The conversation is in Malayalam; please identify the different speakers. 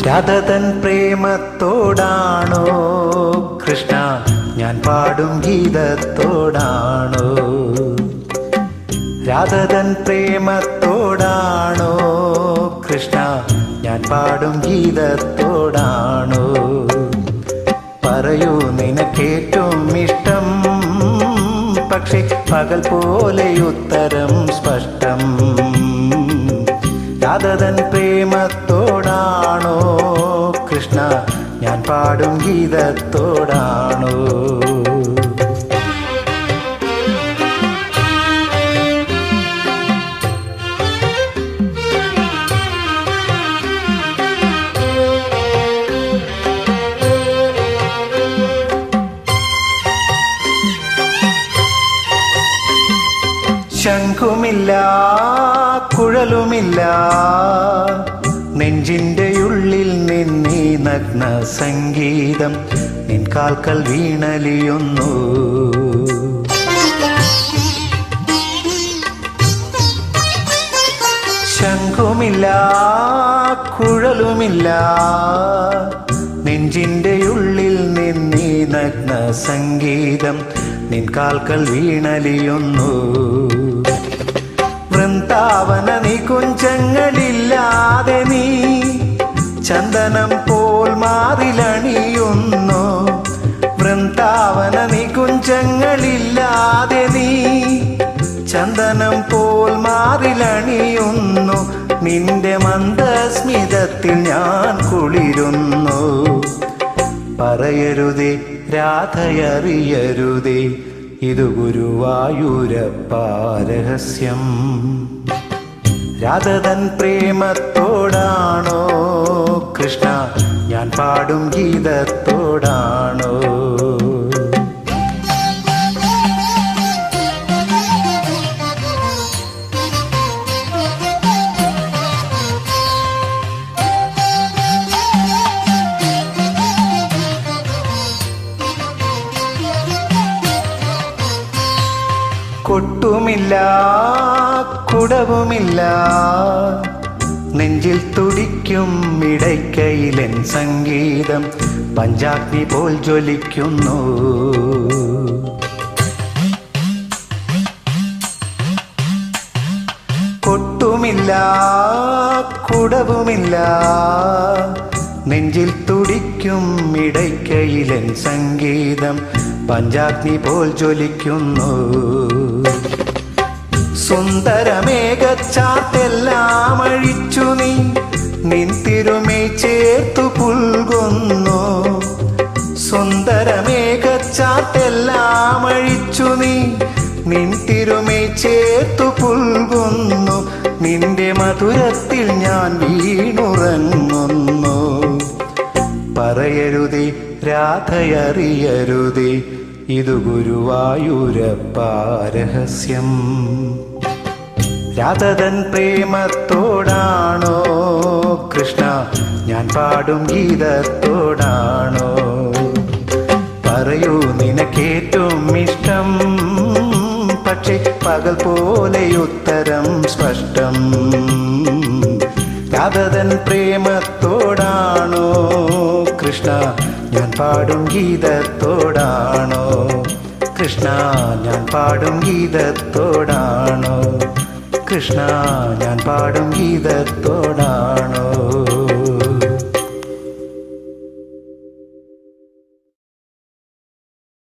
Speaker 1: രാധതൻ പ്രേമത്തോടാണോ കൃഷ്ണ ഞാൻ പാടും ഗീതത്തോടാണോ? രാധതൻ പ്രേമത്തോടാണോ കൃഷ്ണ ഞാൻ പാടും ഗീതത്തോടാണോ? പറയൂ നിനക്കേറ്റവും ഇഷ്ടം, പക്ഷേ പകൽ പോലെ ഉത്തരം സ്പഷ്ടം. രാധതൻ പ്രേമത്തോടാണോ കൃഷ്ണ ഞാൻ പാടും ഗീതത്തോടാണോ? ശംഖുമില്ല കുഴലുമില്ല നെഞ്ചിൻ്റെ ഉള്ളിൽ നിന്നീ നഗ്ന സംഗീതം നിൻ കാൽക്കൽ വീണലിയുന്നു. ശംഖുമില്ല കുഴലുമില്ല നെഞ്ചിൻ്റെ ഉള്ളിൽ നിന്നീ നഗ്ന സംഗീതം നിൻ കാൽക്കൽ വീണലിയുന്നു. വൃന്ദാവന നികുഞ്ചങ്ങളില്ലാതെ നീ ചന്ദനം പോൽ മാറിലണിയുന്നു. വൃന്ദാവന നികുഞ്ചങ്ങളില്ലാതെ നീ ചന്ദനം പോൽ മാറിലണിയുന്നു. നിന്റെ മന്ദസ്മിതത്തിൽ ഞാൻ കുളിരുന്നു. പറയരുതേ രാധയറിയരുതേ ഇതു ഗുരുവായൂരപ്പ രഹസ്യം. രാധതൻ പ്രേമത്തോടാണോ കൃഷ്ണ ഞാൻ പാടും ഗീതത്തോടാണോ? കൊട്ടുമില്ല കുടവുമില്ല നെഞ്ചിൽ തുടിക്കും ഇടയ്ക്കയിലെൻ സംഗീതം പഞ്ചാഗ്നി പോൽ ജ്വലിക്കുന്നു. കൊട്ടുമില്ല കുടവുമില്ല നെഞ്ചിൽ തുടിക്കും ഇടയ്ക്കയിലെൻ സംഗീതം പഞ്ചാഗ്നി പോൽ ജ്വലിക്കുന്നു. സുന്ദരമേഘച്ചാത്തെല്ലാം അഴിച്ചു നീ നിൻ തിരുമൈ ചേർത്തു പുൽകുന്നു. സുന്ദരമേഘച്ചാത്തെല്ലാം അഴിച്ചു നീ നിൻ തിരുമൈ ചേർത്തു പുൽകുന്നു. നിന്റെ മധുരത്തിൽ ഞാൻ വീണുറങ്ങുന്നു. പറയരുതേ രാധയറിയരുതേ ഇതു ഗുരുവായൂരപ്പ രഹസ്യം. രാധതൻ പ്രേമത്തോടാണോ കൃഷ്ണ ഞാൻ പാടും ഗീതത്തോടാണോ? പറയൂ നിനക്കേറ്റവും ഇഷ്ടം, പക്ഷേ പകൽ പോലെ ഉത്തരം സ്പഷ്ടം. രാധതൻ പ്രേമത്തോടാണോ കൃഷ്ണ ഞാൻ പാടും ഗീതത്തോടാണോ? കൃഷ്ണ ഞാൻ പാടും ഗീതത്തോടാണോ? കൃഷ്ണ ഞാൻ പാടും ഗീതത്തോടാണോ?